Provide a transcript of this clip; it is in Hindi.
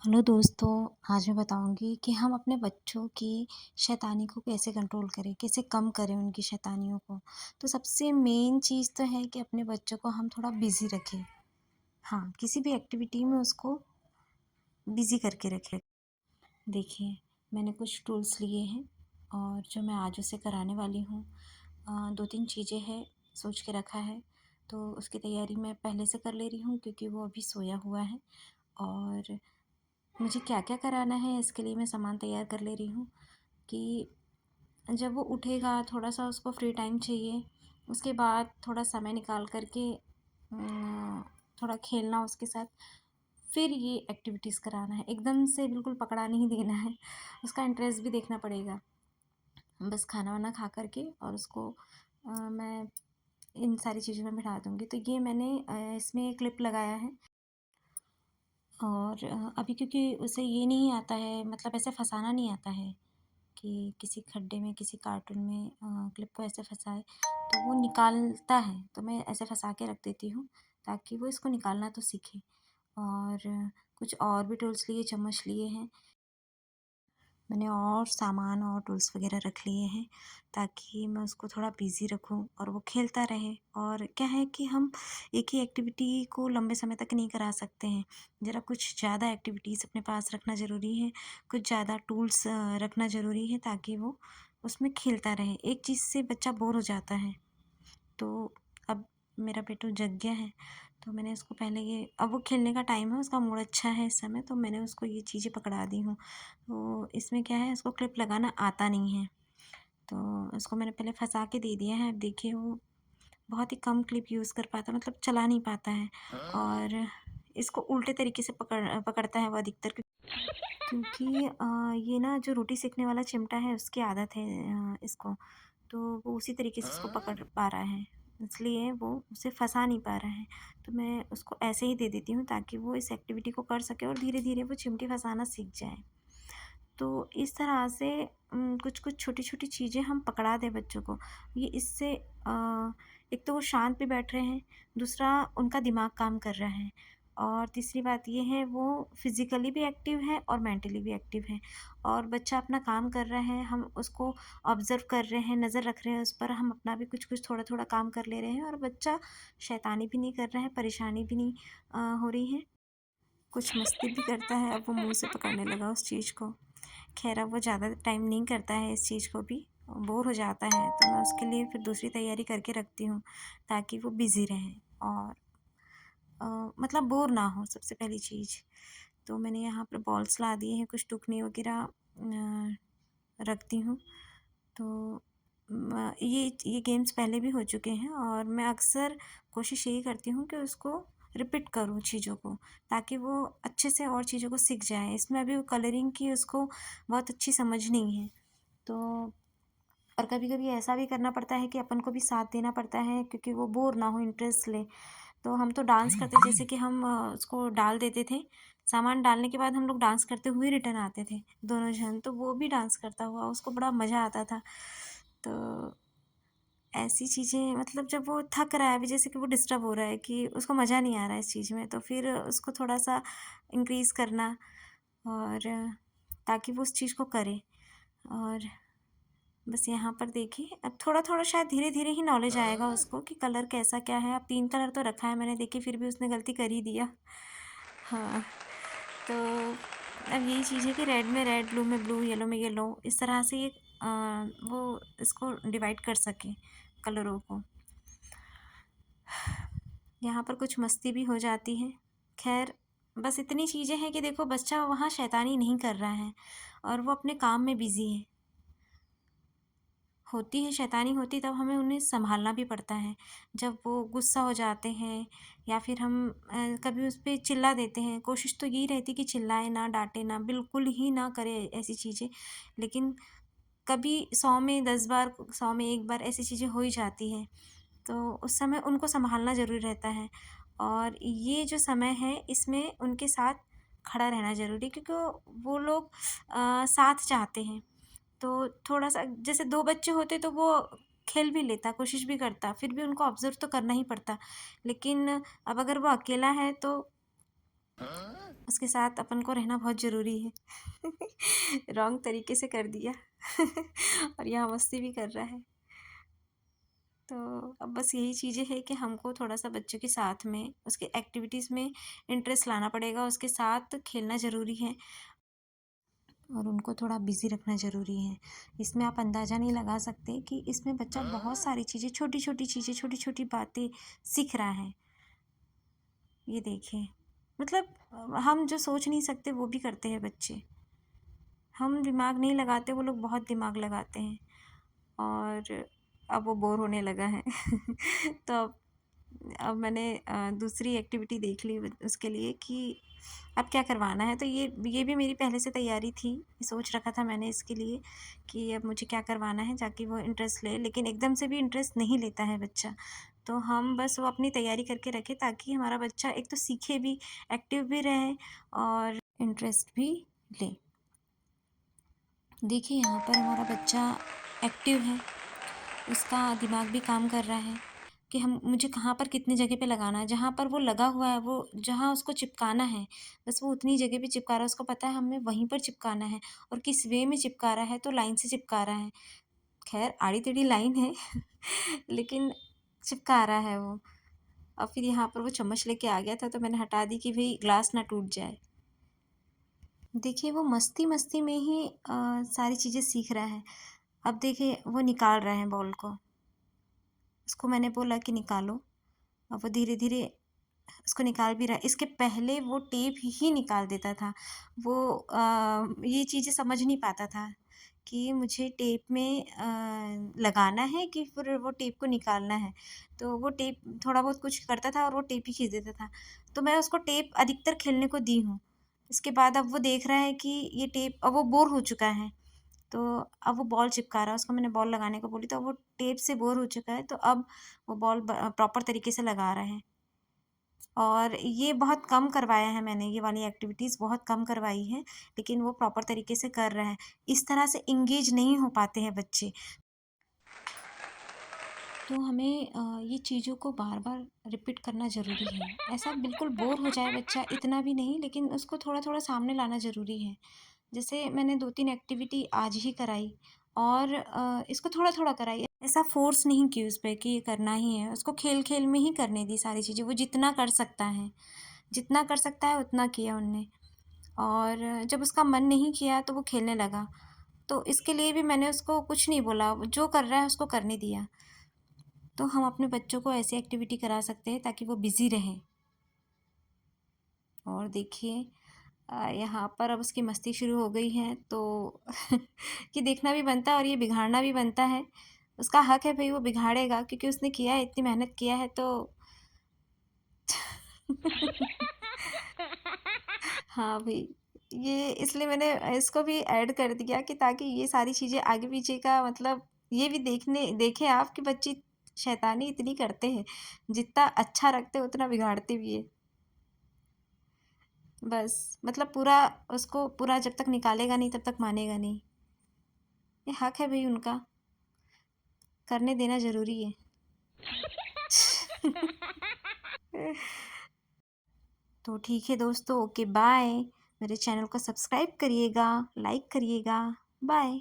हेलो दोस्तों, आज मैं बताऊँगी कि हम अपने बच्चों की शैतानी को कैसे कंट्रोल करें, कैसे कम करें उनकी शैतानियों को। तो सबसे मेन चीज़ तो है कि अपने बच्चों को हम थोड़ा बिज़ी रखें। हाँ, किसी भी एक्टिविटी में उसको बिज़ी करके रखें। देखिए, मैंने कुछ टूल्स लिए हैं और जो मैं आज उसे कराने वाली हूँ। 2-3 चीज़ें हैं, सोच के रखा है, तो उसकी तैयारी मैं पहले से कर ले रही हूँ क्योंकि वो अभी सोया हुआ है। और मुझे क्या-क्या कराना है इसके लिए मैं सामान तैयार कर ले रही हूँ कि जब वो उठेगा थोड़ा-सा उसको फ्री टाइम चाहिए। उसके बाद थोड़ा समय निकाल कर के थोड़ा खेलना उसके साथ, फिर ये एक्टिविटीज़ कराना है। एकदम से बिल्कुल पकड़ा नहीं देना है, उसका इंटरेस्ट भी देखना पड़ेगा। बस खाना-वाना खा कर के और उसको मैं इन सारी चीज़ों में बिठा दूँगी। तो ये मैंने इसमें क्लिप लगाया है। और अभी क्योंकि उसे ये नहीं आता है, मतलब ऐसे फँसाना नहीं आता है कि किसी खड्डे में, किसी कार्टून में क्लिप को ऐसे फँसाए, तो वो निकालता है, तो मैं ऐसे फँसा के रख देती हूँ ताकि वो इसको निकालना तो सीखे। और कुछ और भी टूल्स लिए, चम्मच लिए हैं। मैंने और सामान और टूल्स वगैरह रख लिए हैं ताकि मैं उसको थोड़ा बिज़ी रखूँ और वो खेलता रहे। और क्या है कि हम एक ही एक्टिविटी को लंबे समय तक नहीं करा सकते हैं। ज़रा कुछ ज़्यादा एक्टिविटीज़ अपने पास रखना ज़रूरी है, कुछ ज़्यादा टूल्स रखना ज़रूरी है ताकि वो उसमें खेलता रहे। एक चीज़ से बच्चा बोर हो जाता है। तो अब मेरा बेटू जग गया है, तो मैंने उसको पहले ये, अब वो खेलने का टाइम है, उसका मूड अच्छा है इस समय, तो मैंने उसको ये चीज़ें पकड़ा दी हूँ। तो इसमें क्या है, उसको क्लिप लगाना आता नहीं है, तो उसको मैंने पहले फँसा के दे दिया है। अब देखिए वो बहुत ही कम क्लिप यूज़ कर पाता, मतलब चला नहीं पाता है। और इसको उल्टे तरीके से पकड़ता है वो अधिकतर, क्योंकि ये ना जो रोटी सेकने वाला चिमटा है उसकी आदत है इसको, तो वो उसी तरीके से उसको पकड़ पा रहा है, इसलिए वो उसे फँसा नहीं पा रहा है। तो मैं उसको ऐसे ही दे देती हूँ ताकि वो इस एक्टिविटी को कर सके और धीरे-धीरे वो चिमटी फँसाना सीख जाए। तो इस तरह से कुछ-कुछ छोटी-छोटी चीज़ें हम पकड़ा दें बच्चों को। ये इससे एक तो वो शांत भी बैठ रहे हैं, दूसरा उनका दिमाग काम कर रहा है, और तीसरी बात ये है वो फ़िज़िकली भी एक्टिव है और मेंटली भी एक्टिव है। और बच्चा अपना काम कर रहा है, हम उसको ऑब्ज़र्व कर रहे हैं, नज़र रख रहे हैं उस पर, हम अपना भी कुछ-कुछ थोड़ा-थोड़ा काम कर ले रहे हैं और बच्चा शैतानी भी नहीं कर रहा है, परेशानी भी नहीं हो रही है। कुछ मस्ती भी करता है, अब वो मुँह से पकड़ने लगा उस चीज़ को। ख़ैर अब वो ज़्यादा टाइम नहीं करता है इस चीज़ को भी, बोर हो जाता है, तो मैं उसके लिए फिर दूसरी तैयारी करके रखती हूँ ताकि वो बिज़ी रहे और मतलब बोर ना हो, सबसे पहली चीज़। तो मैंने यहाँ पर बॉल्स ला दिए हैं, कुछ टुकनी वग़ैरह रखती हूँ। तो ये गेम्स पहले भी हो चुके हैं और मैं अक्सर कोशिश यही करती हूँ कि उसको रिपीट करूँ चीज़ों को, ताकि वो अच्छे से और चीज़ों को सीख जाए। इसमें अभी वो कलरिंग की उसको बहुत अच्छी समझ नहीं है। तो और कभी-कभी ऐसा भी करना पड़ता है कि अपन को भी साथ देना पड़ता है क्योंकि वो बोर ना हो, इंटरेस्ट ले। तो हम तो डांस करते, जैसे कि हम उसको डाल देते थे, सामान डालने के बाद हम लोग डांस करते हुए रिटर्न आते थे दोनों जन, तो वो भी डांस करता हुआ, उसको बड़ा मज़ा आता था। तो ऐसी चीज़ें, मतलब जब वो थक रहा है अभी, जैसे कि वो डिस्टर्ब हो रहा है कि उसको मज़ा नहीं आ रहा है इस चीज़ में, तो फिर उसको थोड़ा-सा इंक्रीज़ करना, और ताकि वो उस चीज़ को करे। और बस यहाँ पर देखिए, अब थोड़ा-थोड़ा शायद धीरे-धीरे ही नॉलेज आएगा उसको कि कलर कैसा क्या है। अब 3 कलर तो रखा है मैंने, देखिए फिर भी उसने गलती कर ही दिया। हाँ, तो अब यही चीज़ है कि रेड में रेड, ब्लू में ब्लू, येलो में येलो, इस तरह से ये वो इसको डिवाइड कर सके कलरों को। यहाँ पर कुछ मस्ती भी हो जाती है। ख़ैर, बस इतनी चीज़ें हैं कि देखो बच्चा वहाँ शैतानी नहीं कर रहा है और वो अपने काम में बिज़ी है। होती है शैतानी, होती तब हमें उन्हें सँभालना भी पड़ता है। जब वो गुस्सा हो जाते हैं या फिर हम कभी उस पे चिल्ला देते हैं, कोशिश तो यही रहती है कि चिल्लाएँ ना, डाँटे ना, बिल्कुल ही ना करें ऐसी चीज़ें। लेकिन कभी 100 में 10 बार, 100 में 1 बार ऐसी चीज़ें हो ही जाती हैं। तो उस समय उनको सँभालना ज़रूरी रहता है, और ये जो समय है इसमें उनके साथ खड़ा रहना ज़रूरी है क्योंकि वो लोग साथ चाहते हैं। तो थोड़ा-सा, जैसे 2 बच्चे होते तो वो खेल भी लेता, कोशिश भी करता, फिर भी उनको ऑब्ज़र्व तो करना ही पड़ता। लेकिन अब अगर वो अकेला है तो उसके साथ अपन को रहना बहुत ज़रूरी है। रॉन्ग तरीके से कर दिया। और यहाँ मस्ती भी कर रहा है। तो अब बस यही चीज़ें हैं कि हमको थोड़ा-सा बच्चों के साथ में उसके एक्टिविटीज़ में इंटरेस्ट लाना पड़ेगा, उसके साथ खेलना ज़रूरी है और उनको थोड़ा बिज़ी रखना ज़रूरी है। इसमें आप अंदाज़ा नहीं लगा सकते कि इसमें बच्चा बहुत सारी चीज़ें, छोटी-छोटी चीज़ें, छोटी-छोटी बातें सीख रहा है। ये देखिए, मतलब हम जो सोच नहीं सकते वो भी करते हैं बच्चे। हम दिमाग नहीं लगाते, वो लोग बहुत दिमाग लगाते हैं। और अब वो बोर होने लगा है। तो अब मैंने दूसरी एक्टिविटी देख ली उसके लिए कि अब क्या करवाना है। तो ये भी मेरी पहले से तैयारी थी, सोच रखा था मैंने इसके लिए कि अब मुझे क्या करवाना है ताकि वो इंटरेस्ट ले, लेकिन एकदम से भी इंटरेस्ट नहीं लेता है बच्चा। तो हम बस वो अपनी तैयारी करके रखें ताकि हमारा बच्चा एक तो सीखे भी, एक्टिव भी रहे और इंटरेस्ट भी ले। देखिए यहाँ पर हमारा बच्चा एक्टिव है, उसका दिमाग भी काम कर रहा है कि हम मुझे कहाँ पर कितनी जगह पे लगाना है। जहाँ पर वो लगा हुआ है, वो जहाँ उसको चिपकाना है, बस वो उतनी जगह पे चिपका रहा है। उसको पता है हमें वहीं पर चिपकाना है और किस वे में चिपका रहा है, तो लाइन से चिपका रहा है। ख़ैर आड़ी-टेढ़ी लाइन है लेकिन चिपका रहा है वो। और फिर यहाँ पर वो चम्मच लेके आ गया था तो मैंने हटा दी कि भई ग्लास ना टूट जाए। देखिए वो मस्ती-मस्ती में ही सारी चीज़ें सीख रहा है। अब देखिए वो निकाल रहा है बॉल को। उसको मैंने बोला कि निकालो। अब वो धीरे-धीरे उसको निकाल भी रहा है। इसके पहले वो टेप ही निकाल देता था। वो ये चीज़ें समझ नहीं पाता था कि मुझे टेप में लगाना है कि फिर वो टेप को निकालना है। तो वो टेप थोड़ा बहुत कुछ करता था और वो टेप ही खींच देता था। तो मैं उसको टेप अधिकतर खेलने को दी हूँ। इसके बाद अब वो देख रहा है कि ये टेप, अब वो बोर हो चुका है। तो अब वो बॉल चिपका रहा है, उसको मैंने बॉल लगाने को बोली तो अब वो टेप से बोर हो चुका है, तो अब वो बॉल प्रॉपर तरीके से लगा रहा है। और ये बहुत कम करवाया है मैंने, ये वाली एक्टिविटीज़ बहुत कम करवाई हैं, लेकिन वो प्रॉपर तरीके से कर रहा है। इस तरह से एंगेज नहीं हो पाते हैं बच्चे। तो हमें ये चीज़ों को बार-बार रिपीट करना ज़रूरी है। ऐसा बिल्कुल बोर हो जाए बच्चा इतना भी नहीं, लेकिन उसको थोड़ा-थोड़ा सामने लाना ज़रूरी है। जैसे मैंने 2-3 एक्टिविटी आज ही कराई और इसको थोड़ा-थोड़ा कराई। ऐसा फ़ोर्स नहीं की उस पे कि ये करना ही है। उसको खेल-खेल में ही करने दी सारी चीज़ें। वो जितना कर सकता है, जितना कर सकता है उतना किया उनने। और जब उसका मन नहीं किया तो वो खेलने लगा। तो इसके लिए भी मैंने उसको कुछ नहीं बोला, वो जो कर रहा है उसको करने दिया। तो हम अपने बच्चों को ऐसी एक्टिविटी करा सकते हैं ताकि वो बिज़ी रहें। और देखिए यहाँ पर अब उसकी मस्ती शुरू हो गई है तो कि देखना भी बनता है और ये बिगाड़ना भी बनता है। उसका हक है भई, वो बिगाड़ेगा क्योंकि उसने किया है, इतनी मेहनत किया है तो हाँ भई, ये इसलिए मैंने इसको भी ऐड कर दिया कि ताकि ये सारी चीज़ें आगे पीछे का मतलब ये भी देखें आप कि बच्चे शैतानी इतनी करते हैं। जितना अच्छा रखते हैं उतना बिगाड़ते भी हैं। बस मतलब पूरा उसको पूरा जब तक निकालेगा नहीं तब तक मानेगा नहीं। ये हक है भई उनका, करने देना ज़रूरी है। तो ठीक है दोस्तों, ओके बाय। मेरे चैनल को सब्सक्राइब करिएगा, लाइक करिएगा, बाय।